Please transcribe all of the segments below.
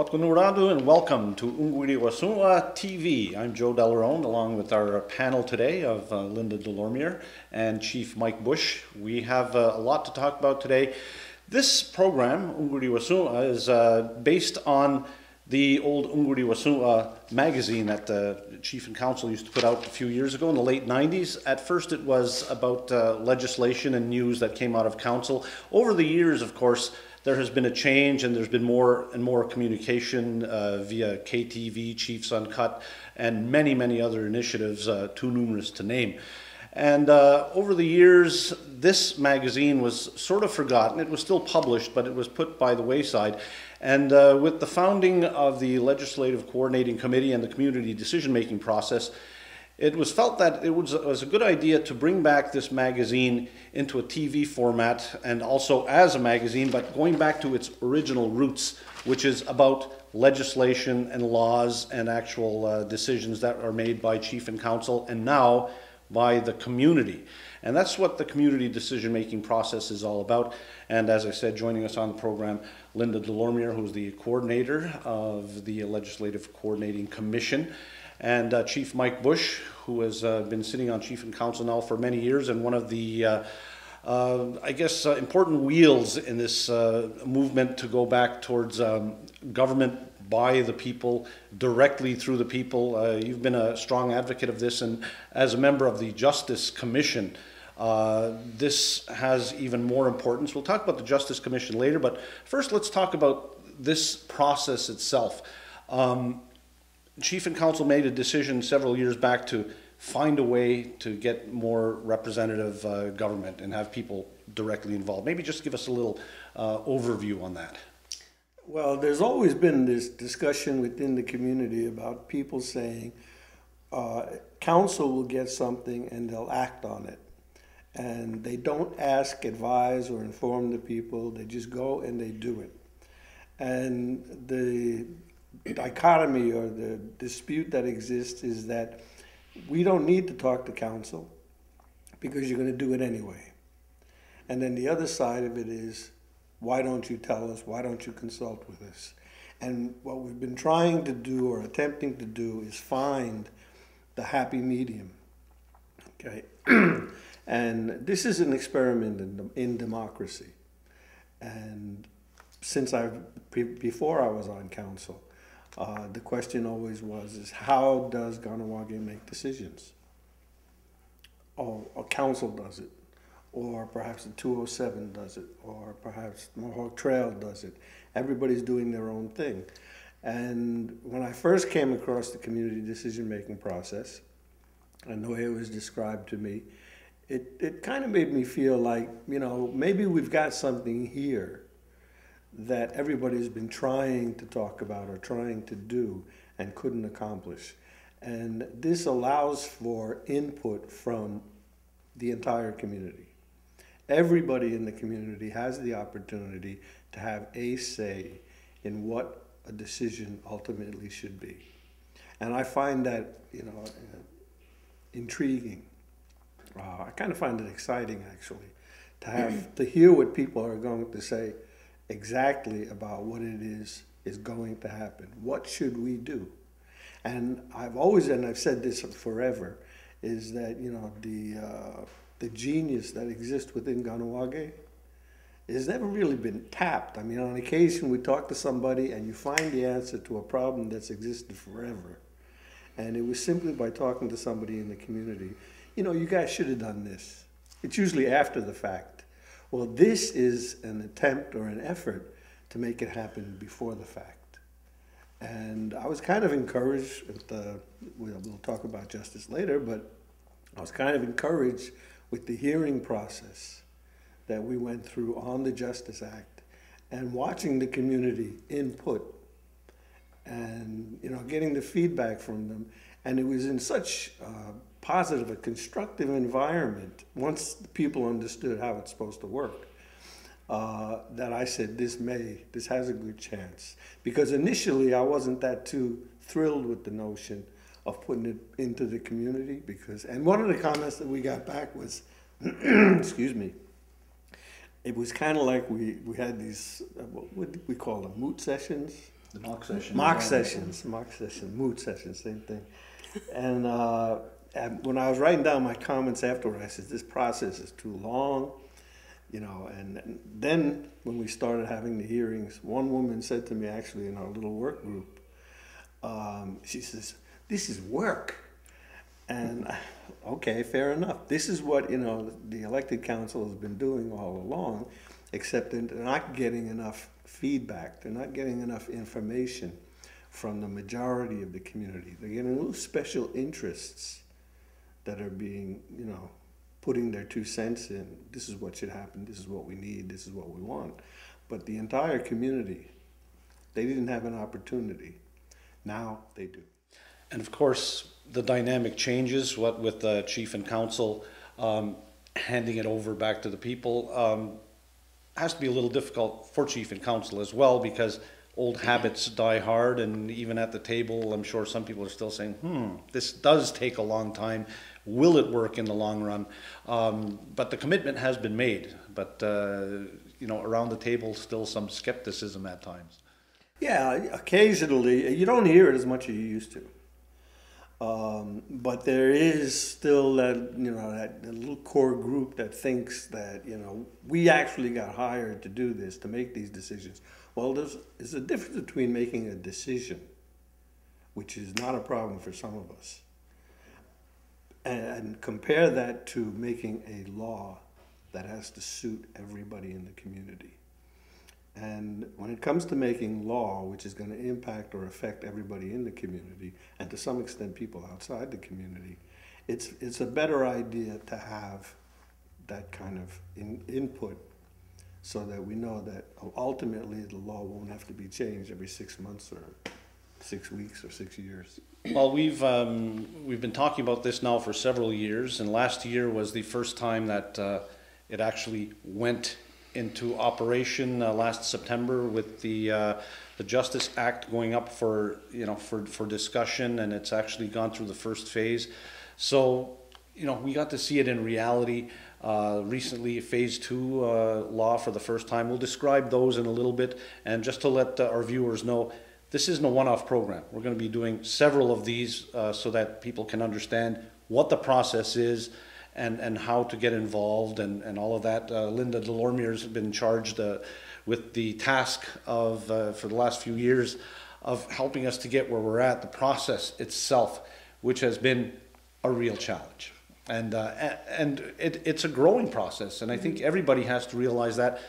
Watkanuradu and welcome to Onwarihwa'shon TV. I'm Joe Delaronde along with our panel today of Linda Delormier and Chief Mike Bush. We have a lot to talk about today. This program, Onwarihwa'shon, is based on the old Onwarihwa'shon magazine that the Chief and Council used to put out a few years ago in the late 90s. At first it was about legislation and news that came out of Council. Over the years, of course, there has been a change and there's been more and more communication via KTV, Chiefs Uncut, and many, many other initiatives, too numerous to name. And over the years, this magazine was sort of forgotten. It was still published, but it was put by the wayside. And with the founding of the Legislative Coordinating Committee and the community decision-making process, it was felt that it was a good idea to bring back this magazine into a TV format and also as a magazine, but going back to its original roots, which is about legislation and laws and actual decisions that are made by Chief and Council and now by the community. And that's what the community decision-making process is all about. And as I said, joining us on the program, Linda Delormier, who's the coordinator of the Legislative Coordinating Commission, and Chief Mike Bush, who has been sitting on Chief and Council now for many years and one of the, I guess, important wheels in this movement to go back towards government by the people, directly through the people. You've been a strong advocate of this, and as a member of the Justice Commission, this has even more importance. We'll talk about the Justice Commission later, but first let's talk about this process itself. Chief and Council made a decision several years back to find a way to get more representative government and have people directly involved. Maybe just give us a little overview on that. Well, there's always been this discussion within the community about people saying council will get something and they'll act on it. And they don't ask, advise, or inform the people. They just go and they do it. And the dichotomy or the dispute that exists is that we don't need to talk to council because you're going to do it anyway. And then the other side of it is, why don't you tell us? Why don't you consult with us? And what we've been trying to do or attempting to do is find the happy medium. Okay. And this is an experiment in democracy. And since before I was on council, the question always was, how does Kahnawake make decisions? Or council does it, or perhaps the 207 does it, or perhaps Mohawk Trail does it. Everybody's doing their own thing. And when I first came across the community decision-making process, and the way it was described to me, it kind of made me feel like, you know, maybe we've got something here that everybody's been trying to talk about or trying to do and couldn't accomplish. And this allows for input from the entire community. Everybody in the community has the opportunity to have a say in what a decision ultimately should be. And I find that, you know, intriguing. I kind of find it exciting, actually, to hear what people are going to say exactly about what it is going to happen. What should we do? And I've said this forever, is that, you know, the genius that exists within Kahnawake has never really been tapped. I mean, on occasion we talk to somebody and you find the answer to a problem that's existed forever. And it was simply by talking to somebody in the community, you know, you guys should have done this. It's usually after the fact. Well, this is an attempt or an effort to make it happen before the fact. And I was kind of encouraged, we'll talk about justice later, but I was kind of encouraged with the hearing process that we went through on the Justice Act and watching the community input and, you know, getting the feedback from them. And it was in such positive, a constructive environment, once the people understood how it's supposed to work, that I said, this has a good chance. Because initially I wasn't that too thrilled with the notion of putting it into the community, and one of the comments that we got back was, excuse me, it was kind of like we had these, what would we call them, moot sessions? The mock session. Mock session, mood session, same thing. And when I was writing down my comments afterward, I said, this process is too long, you know. And then when we started having the hearings, one woman said to me, actually in our little work group, she says, this is work. And okay, fair enough. This is what, you know, the elected council has been doing all along, except they're not getting enough feedback. They're not getting enough information from the majority of the community. They're getting little special interests that are being, you know, putting their 2 cents in. This is what should happen. This is what we need. This is what we want. But the entire community, they didn't have an opportunity. Now they do. And of course, the dynamic changes, what with the chief and council handing it over back to the people, has to be a little difficult for chief and council as well, because old habits die hard, and even at the table, I'm sure some people are still saying, this does take a long time. Will it work in the long run? But the commitment has been made, but you know, around the table, still some skepticism at times. Yeah, occasionally. You don't hear it as much as you used to. But there is still that, you know, that little core group that thinks that, you know, we actually got hired to do this, to make these decisions. Well, there's a difference between making a decision, which is not a problem for some of us, and compare that to making a law that has to suit everybody in the community. And when it comes to making law, which is going to impact or affect everybody in the community, and to some extent people outside the community, it's a better idea to have that kind of input, so that we know that ultimately the law won't have to be changed every 6 months or 6 weeks or 6 years. Well, we've been talking about this now for several years, and last year was the first time that it actually went into operation last September, with the Justice Act going up for, you know, for discussion, and it's actually gone through the first phase. So, you know, we got to see it in reality recently. Phase 2 law for the first time. We'll describe those in a little bit, and just to let our viewers know, this isn't a one-off program. We're going to be doing several of these so that people can understand what the process is, and how to get involved, and all of that. Linda Delormier has been charged with the task of, for the last few years, of helping us to get where we're at. The process itself, which has been a real challenge. And it's a growing process, and I think everybody has to realize that,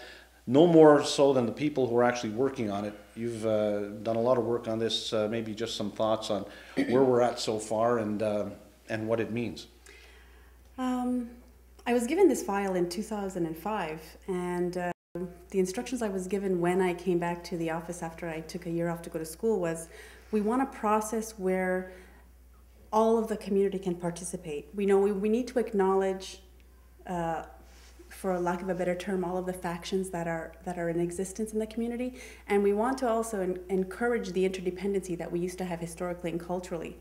no more so than the people who are actually working on it. You've done a lot of work on this. Maybe just some thoughts on where we're at so far, and what it means. I was given this file in 2005, and the instructions I was given when I came back to the office after I took a year off to go to school was, we want a process where all of the community can participate. We know we need to acknowledge, for lack of a better term, all of the factions that are in existence in the community, and we want to also encourage the interdependency that we used to have historically and culturally,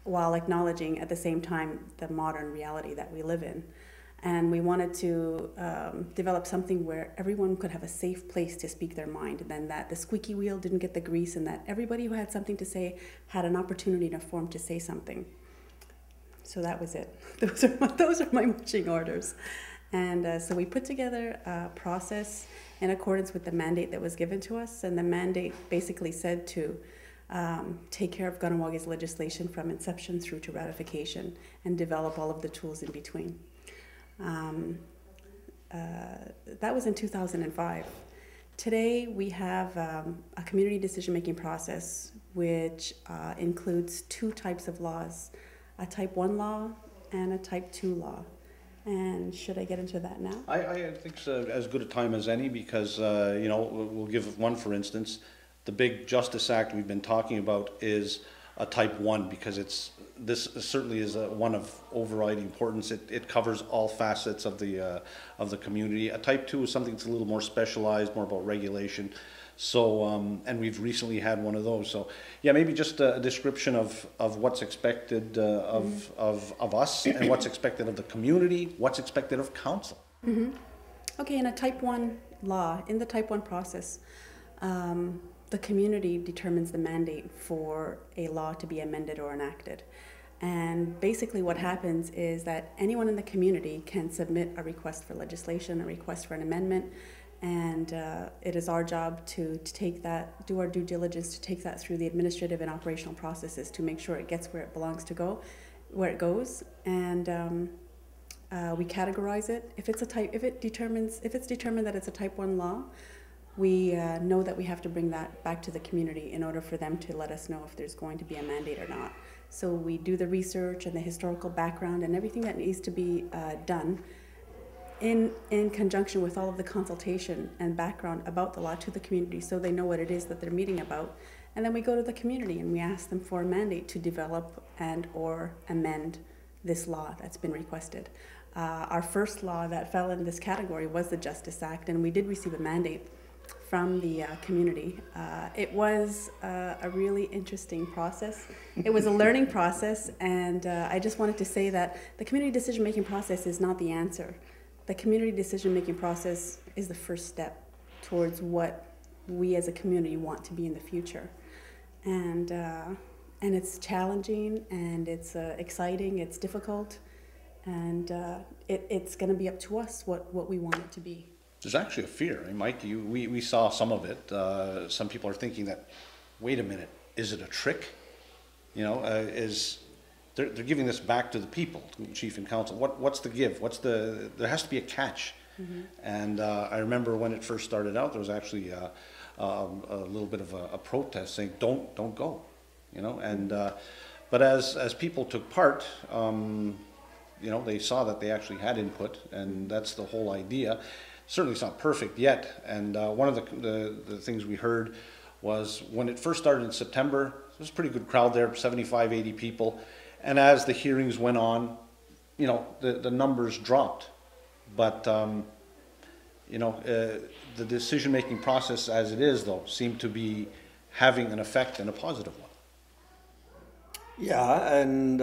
while acknowledging at the same time the modern reality that we live in. And we wanted to develop something where everyone could have a safe place to speak their mind, and then that the squeaky wheel didn't get the grease, and that everybody who had something to say had an opportunity in a forum to say something. So that was it. Those are my marching orders. And so we put together a process in accordance with the mandate that was given to us, and the mandate basically said to take care of Kahnawak's legislation from inception through to ratification, and develop all of the tools in between. That was in 2005. Today we have a community decision-making process which includes 2 types of laws, a Type 1 law and a Type 2 law. And should I get into that now? I think it's as good a time as any, because you know, we'll give one for instance. The big Justice Act we've been talking about is a Type 1, because this certainly is one of overriding importance. It covers all facets of the community. A Type 2 is something that's a little more specialized, more about regulation. So, and we've recently had one of those. So, yeah, maybe just a description of what's expected of us, and what's expected of the community, what's expected of council. Okay, in a Type 1 law, in the Type 1 process, the community determines the mandate for a law to be amended or enacted. And basically what happens is that anyone in the community can submit a request for legislation, a request for an amendment, and it is our job to take that, do our due diligence to take that through the administrative and operational processes to make sure it gets where it belongs to go, where it goes, and we categorize it. If it's determined that it's a type 1 law, we know that we have to bring that back to the community in order for them to let us know if there's going to be a mandate or not. So we do the research and the historical background and everything that needs to be done in conjunction with all of the consultation and background about the law to the community, so they know what it is that they're meeting about. And then we go to the community and we ask them for a mandate to develop and or amend this law that's been requested. Our first law that fell in this category was the Justice Act, and we did receive a mandate from the community. It was a really interesting process. It was a learning process, and I just wanted to say that the community decision-making process is not the answer. The community decision-making process is the first step towards what we as a community want to be in the future. And it's challenging, and it's exciting, it's difficult, and it's going to be up to us what we want it to be. There's actually a fear. I mean, Mike, we saw some of it. Some people are thinking that, wait a minute, is it a trick? You know, they're giving this back to the people, chief and council. What's the give? There has to be a catch. Mm-hmm. And I remember when it first started out, there was actually a little bit of a protest saying, don't go, you know. And but as people took part, you know, they saw that they actually had input, and that's the whole idea. Certainly it's not perfect yet, and one of the things we heard was when it first started in September, there was a pretty good crowd there, 75, 80 people, and as the hearings went on, you know, the numbers dropped. But, you know, the decision-making process as it is, though, seemed to be having an effect, and a positive one. Yeah, and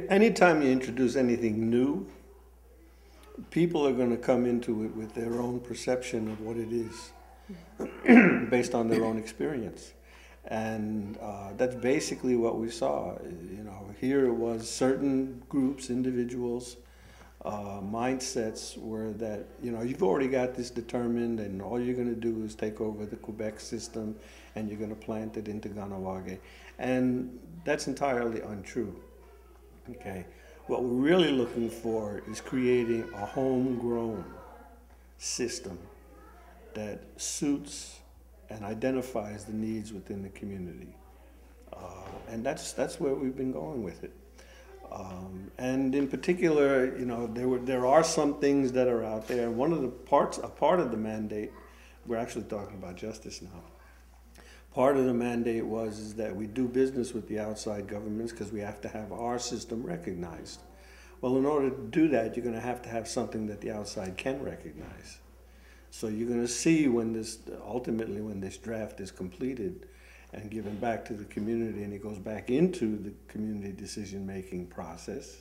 anytime you introduce anything new, people are going to come into it with their own perception of what it is, based on their own experience. And that's basically what we saw. You know, here it was certain groups, individuals, mindsets were that, you know, you've already got this determined, and all you're going to do is take over the Quebec system, and you're going to plant it into Kahnawake. And that's entirely untrue. Okay. What we're really looking for is creating a homegrown system that suits and identifies the needs within the community. And that's where we've been going with it. And in particular, you know, there are some things that are out there. One of the a part of the mandate, we're actually talking about justice now. Part of the mandate is that we do business with the outside governments because we have to have our system recognized. Well, in order to do that, you're going to have something that the outside can recognize. So you're going to see ultimately when this draft is completed and given back to the community, and it goes back into the community decision-making process,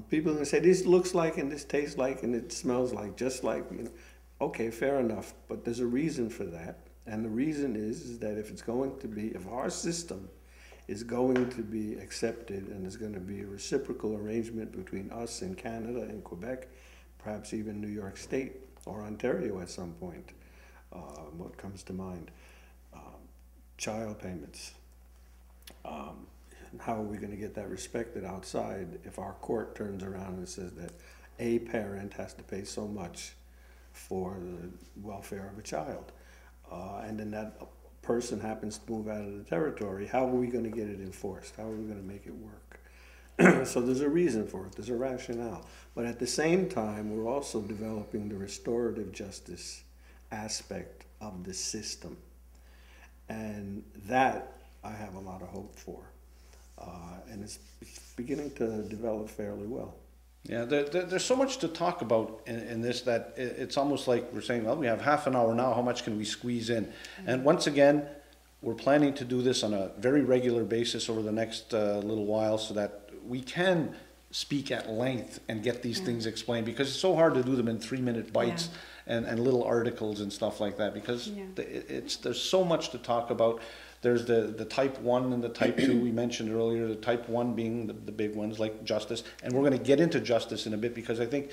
people are going to say, this looks like, and this tastes like, and it smells like, just like, you know. Okay, fair enough, but there's a reason for that. And the reason is that if our system is going to be accepted, and there's going to be a reciprocal arrangement between us and Canada and Quebec, perhaps even New York State or Ontario at some point, what comes to mind? Child payments. How are we going to get that respected outside if our court turns around and says that a parent has to pay so much for the welfare of a child? And then that person happens to move out of the territory, how are we going to get it enforced? How are we going to make it work? So there's a reason for it, there's a rationale. But at the same time, we're also developing the restorative justice aspect of the system. And that I have a lot of hope for. And it's beginning to develop fairly well. Yeah, there's so much to talk about in this that it's almost like we're saying, well, we have half an hour now, how much can we squeeze in? And once again, we're planning to do this on a very regular basis over the next little while so that we can speak at length and get these things explained, because it's so hard to do them in 3-minute bites and little articles and stuff like that, because Yeah. there's so much to talk about. There's the type 1 and the type 2 we mentioned earlier, the type 1 being the big ones like justice. And we're going to get into justice in a bit, because I think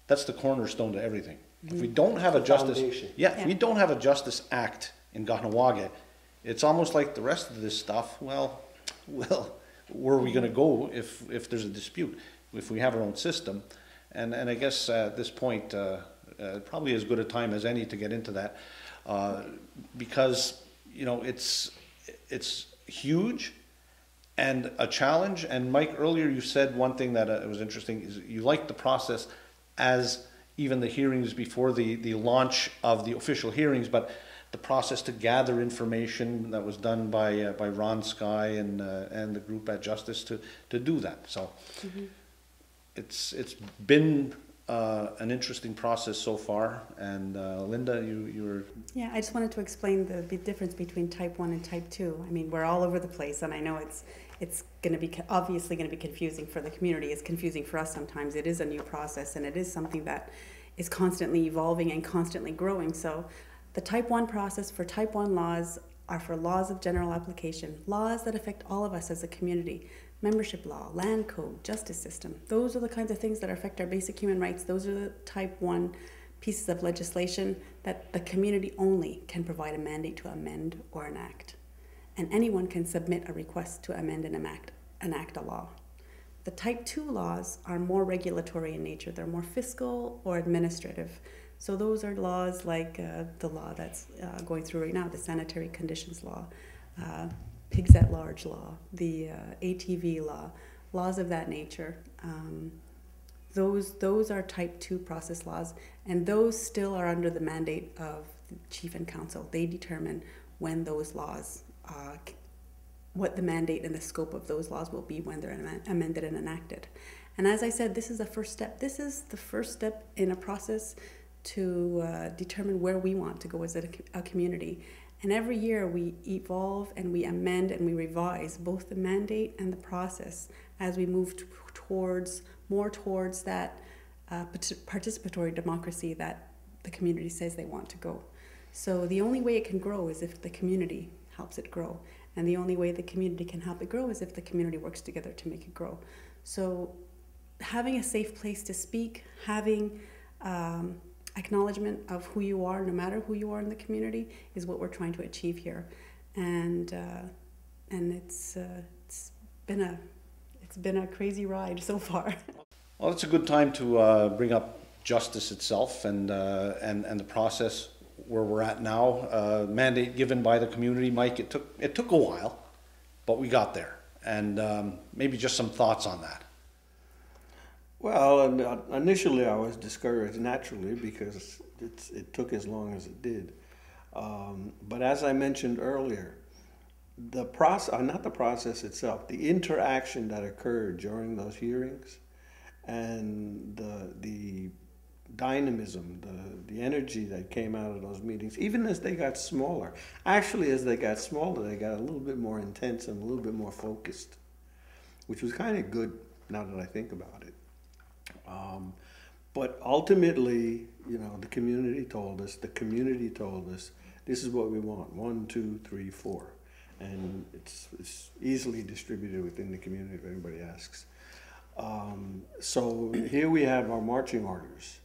that's the cornerstone to everything. If we don't have a justice, if we don't have a Justice Act in Kahnawake, it's almost like the rest of this stuff, well, where are we going to go if there's a dispute, if we have our own system? And I guess at this point, probably as good a time as any to get into that, because, you know, it's huge and a challenge. And Mike, earlier you said one thing that was interesting, is you like the process as even the hearings before the launch of the official hearings, but the process to gather information that was done by Ron Sky and the group at Justice to do that. So it's been an interesting process so far. And Linda, you were... Yeah, I just wanted to explain the difference between type 1 and type 2. I mean, we're all over the place, and I know it's going to be obviously going to be confusing for the community. It's confusing for us sometimes. It is a new process, and it is something that is constantly evolving and constantly growing. So the type 1 process for type 1 laws are for laws of general application, laws that affect all of us as a community. Membership law, land code, justice system. Those are the kinds of things that affect our basic human rights. Those are the type 1 pieces of legislation that the community only can provide a mandate to amend or enact. And anyone can submit a request to amend and enact a law. The type 2 laws are more regulatory in nature. They're more fiscal or administrative. So those are laws like the law that's going through right now, the sanitary conditions law, pigs at large law, the ATV law, laws of that nature. Those are type 2 process laws, and those still are under the mandate of the chief and council. They determine when those laws, what the mandate and the scope of those laws will be when they're amended and enacted. And as I said, this is the first step. This is the first step in a process to determine where we want to go as a community. And every year we evolve and we amend and we revise both the mandate and the process as we move more towards that participatory democracy that the community says they want to go. So the only way it can grow is if the community helps it grow. And the only way the community can help it grow is if the community works together to make it grow. So having a safe place to speak, having acknowledgement of who you are, no matter who you are in the community, is what we're trying to achieve here. And it's been a crazy ride so far. Well, it's a good time to bring up justice itself and the process where we're at now. Mandate given by the community, Mike. It took a while, but we got there. And maybe just some thoughts on that. Well, initially I was discouraged naturally because it took as long as it did. But as I mentioned earlier, the process, not the process itself, the interaction that occurred during those hearings and the dynamism, the energy that came out of those meetings, even as they got smaller. Actually, as they got smaller, they got a little bit more intense and a little bit more focused, which was kind of good now that I think about it. But ultimately, you know, the community told us, this is what we want, 1, 2, 3, 4. And it's easily distributed within the community if anybody asks. So here we have our marching orders.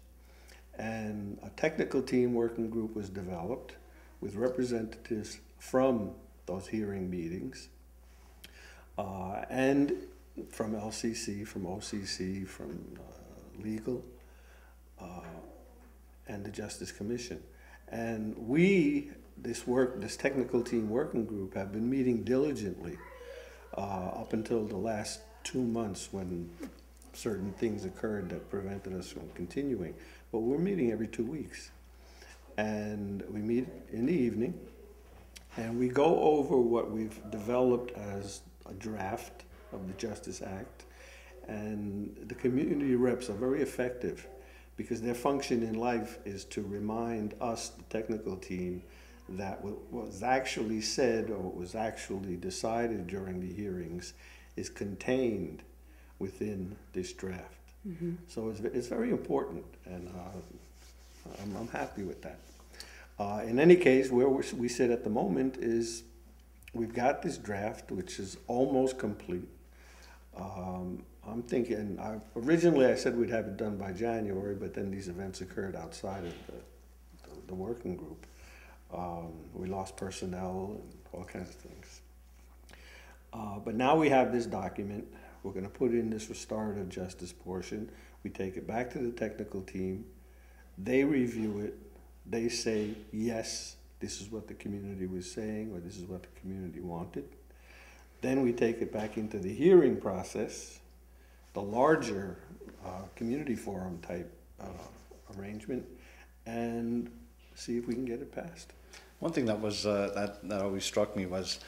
And a technical team working group was developed with representatives from those hearing meetings and from LCC, from OCC, from legal, and the Justice Commission. And this technical team working group have been meeting diligently up until the last 2 months when certain things occurred that prevented us from continuing. But we're meeting every 2 weeks. And we meet in the evening, and we go over what we've developed as a draft of the Justice Act. And the community reps are very effective because their function in life is to remind us, the technical team, that what was actually said or what was actually decided during the hearings is contained within this draft. Mm-hmm. So it's very important, and I'm happy with that. In any case, where we sit at the moment is we've got this draft, which is almost complete. I'm thinking, originally I said we'd have it done by January, but then these events occurred outside of the working group. We lost personnel and all kinds of things. But now we have this document. We're going to put in this restorative justice portion. We take it back to the technical team. They review it. They say, yes, this is what the community was saying, or this is what the community wanted. Then we take it back into the hearing process, the larger community forum type arrangement, and see if we can get it passed. One thing that was that always struck me was,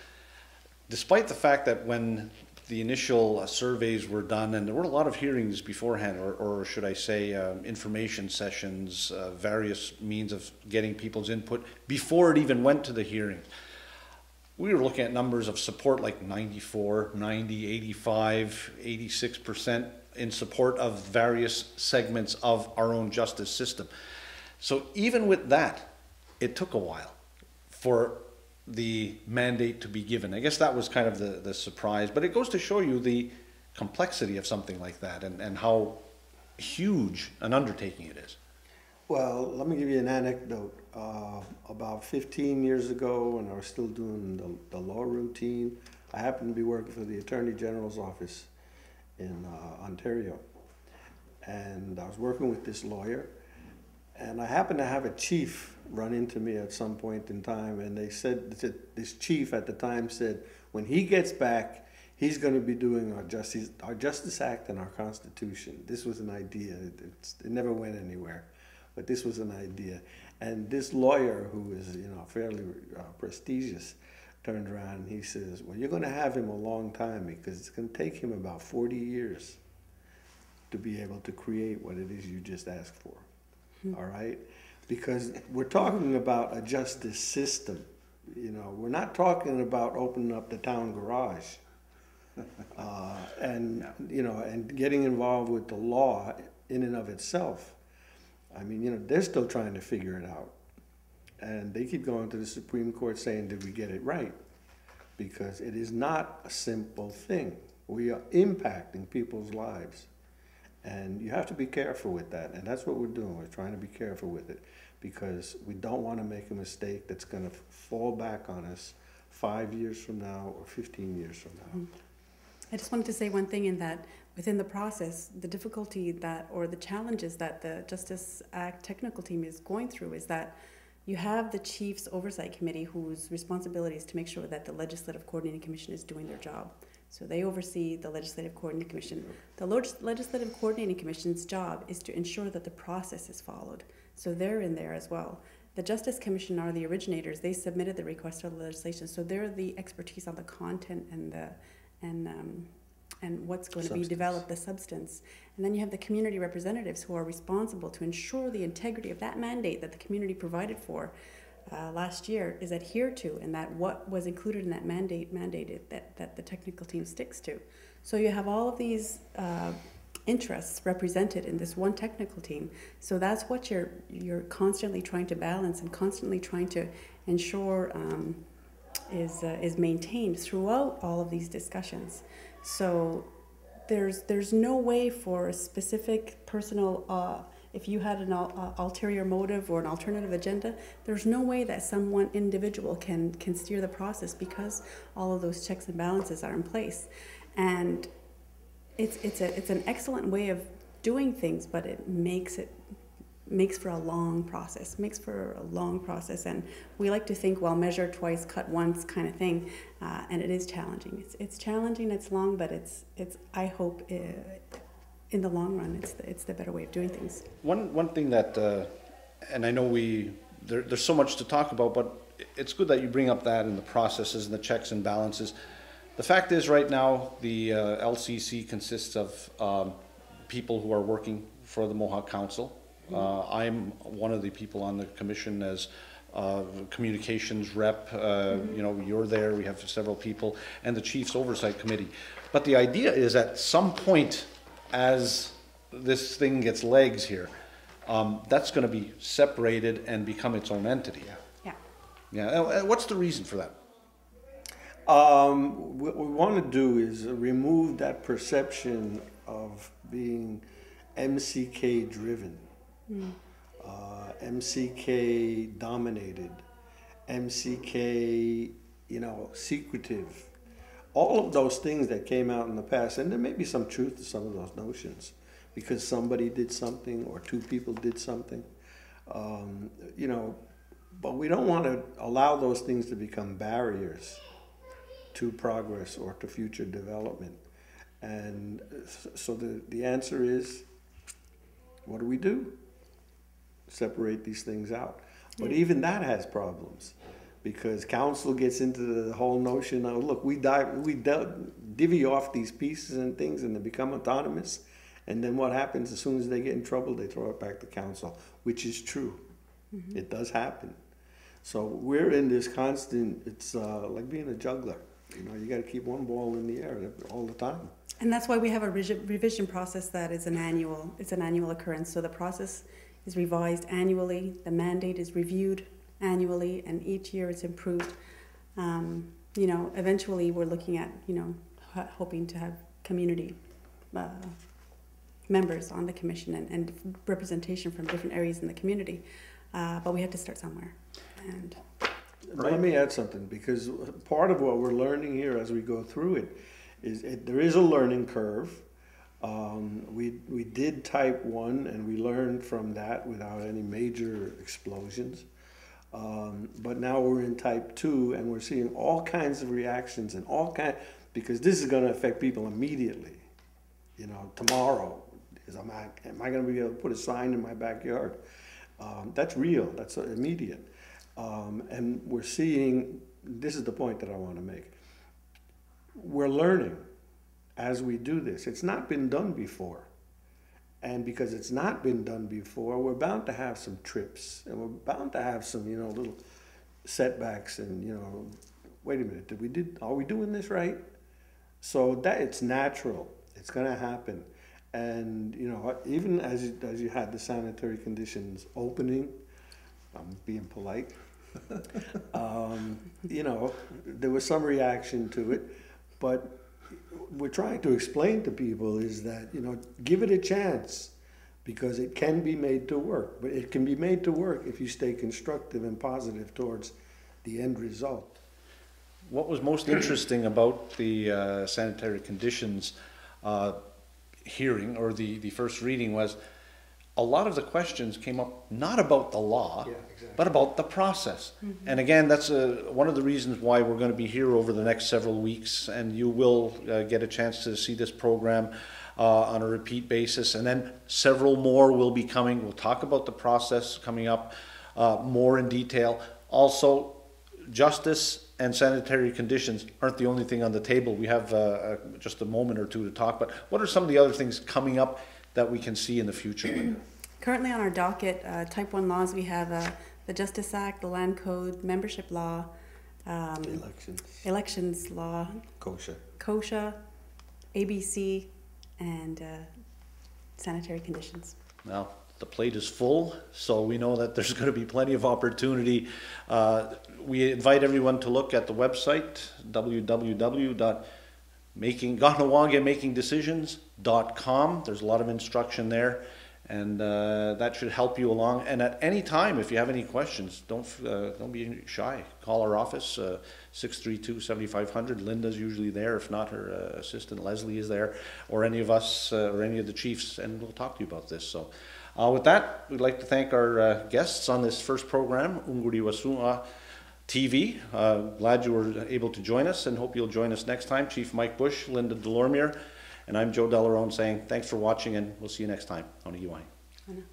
despite the fact that when the initial surveys were done, and there were a lot of hearings beforehand, or should I say information sessions, various means of getting people's input before it even went to the hearing. We were looking at numbers of support like 94, 90, 85, 86% in support of various segments of our own justice system. So even with that, it took a while for the mandate to be given. I guess that was kind of the surprise, but it goes to show you the complexity of something like that, and how huge an undertaking it is. Well, let me give you an anecdote. About 15 years ago, when I was still doing the law routine, I happened to be working for the Attorney General's office in Ontario. And I was working with this lawyer, and I happened to have a chief run into me at some point in time, and they said, this chief at the time said, when he gets back, he's going to be doing our Justice Act and our Constitution. This was an idea. It never went anywhere, but this was an idea. And this lawyer, who is fairly prestigious, turned around and he says, well, you're going to have him a long time, because it's going to take him about 40 years to be able to create what it is you just asked for. All right? Because we're talking about a justice system. We're not talking about opening up the town garage and getting involved with the law in and of itself. I mean, they're still trying to figure it out. And they keep going to the Supreme Court saying, did we get it right? Because it is not a simple thing. We are impacting people's lives. And you have to be careful with that. And that's what we're doing. We're trying to be careful with it, because we don't want to make a mistake that's going to fall back on us 5 years from now or 15 years from now. I just wanted to say one thing, in that within the process, the difficulty or the challenges that the Justice Act technical team is going through is that you have the Chief's Oversight Committee, whose responsibility is to make sure that the Legislative Coordinating Commission is doing their job. So they oversee the Legislative Coordinating Commission. The Legislative Coordinating Commission's job is to ensure that the process is followed. So they're in there as well. The Justice Commission are the originators. They submitted the request for the legislation. So they're the expertise on the content and what's going to be developed, the substance. And then you have the community representatives, who are responsible to ensure the integrity of that mandate that the community provided for last year is adhered to, and that what was included in that mandated that the technical team sticks to. So you have all of these interests represented in this one technical team. So that's what you're constantly trying to balance and constantly trying to ensure is maintained throughout all of these discussions. So there's no way for a specific personal, if you had an ulterior motive or an alternative agenda, there's no way that someone individual can steer the process, because all of those checks and balances are in place. And it's an excellent way of doing things, but it makes for a long process. And we like to think, well, measure twice, cut once kind of thing, and it is challenging. It's challenging, it's long, but it's I hope in the long run it's the better way of doing things. One thing that, and I know there's so much to talk about, but it's good that you bring up that in the processes and the checks and balances. The fact is, right now, the LCC consists of people who are working for the Mohawk Council. I'm one of the people on the commission as communications rep. You're there. We have several people, and the Chief's Oversight Committee. But the idea is, at some point, as this thing gets legs here, that's going to be separated and become its own entity. Yeah. Yeah. What's the reason for that? What we want to do is remove that perception of being MCK driven, MCK dominated, MCK, secretive. All of those things that came out in the past, and there may be some truth to some of those notions, because somebody did something or two people did something, but we don't want to allow those things to become barriers to progress or to future development. And so the answer is, what do? Separate these things out. But even that has problems, because council gets into the whole notion of, look, we divvy off these pieces and things and they become autonomous. And then what happens as soon as they get in trouble, they throw it back to council, which is true. Mm-hmm. It does happen. So we're in this constant, it's like being a juggler. You got to keep one ball in the air all the time. And that's why we have a revision process that is an annual occurrence. So the process is revised annually, the mandate is reviewed annually, and each year it's improved. Eventually we're looking at, hoping to have community members on the commission and representation from different areas in the community. But we have to start somewhere. And let me add something, because part of what we're learning here as we go through it is there is a learning curve. We did type 1 and we learned from that without any major explosions. But now we're in type 2 and we're seeing all kinds of reactions and because this is going to affect people immediately. Tomorrow, am I going to be able to put a sign in my backyard? That's real, that's immediate. And we're seeing, this is the point that I want to make. We're learning as we do this. It's not been done before. And because it's not been done before, we're bound to have some trips and we're bound to have some, little setbacks and, wait a minute, are we doing this right? So that it's natural. It's going to happen. And, even as you had the sanitary conditions opening, I'm being polite, there was some reaction to it, but we're trying to explain to people is that, give it a chance, because it can be made to work, but it can be made to work if you stay constructive and positive towards the end result. What was most interesting about the sanitary conditions hearing, or the first reading, was a lot of the questions came up not about the law, but about the process. Mm-hmm. And again, that's one of the reasons why we're going to be here over the next several weeks, and you will get a chance to see this program on a repeat basis, and then several more will be coming. We'll talk about the process coming up more in detail. Also, justice and sanitary conditions aren't the only thing on the table. We have just a moment or two to talk, but what are some of the other things coming up that we can see in the future? Currently on our docket, type 1 laws, we have the Justice Act, the Land Code, Membership Law, Elections Law, COSHA, ABC, and Sanitary Conditions. Now, the plate is full, so we know that there's going to be plenty of opportunity. We invite everyone to look at the website, www.makingdecisions.com. There's a lot of instruction there, and that should help you along. And at any time, if you have any questions, don't be shy. Call our office, 632-7500. Linda's usually there. If not, her assistant Leslie is there, or any of us, or any of the chiefs, and we'll talk to you about this. So with that, we'd like to thank our guests on this first program, Onwarihwa'shon TV. Glad you were able to join us, and hope you'll join us next time. Chief Mike Bush, Linda Delormier, and I'm Joe Delaronde saying thanks for watching, and we'll see you next time on Onwarihwa'shon.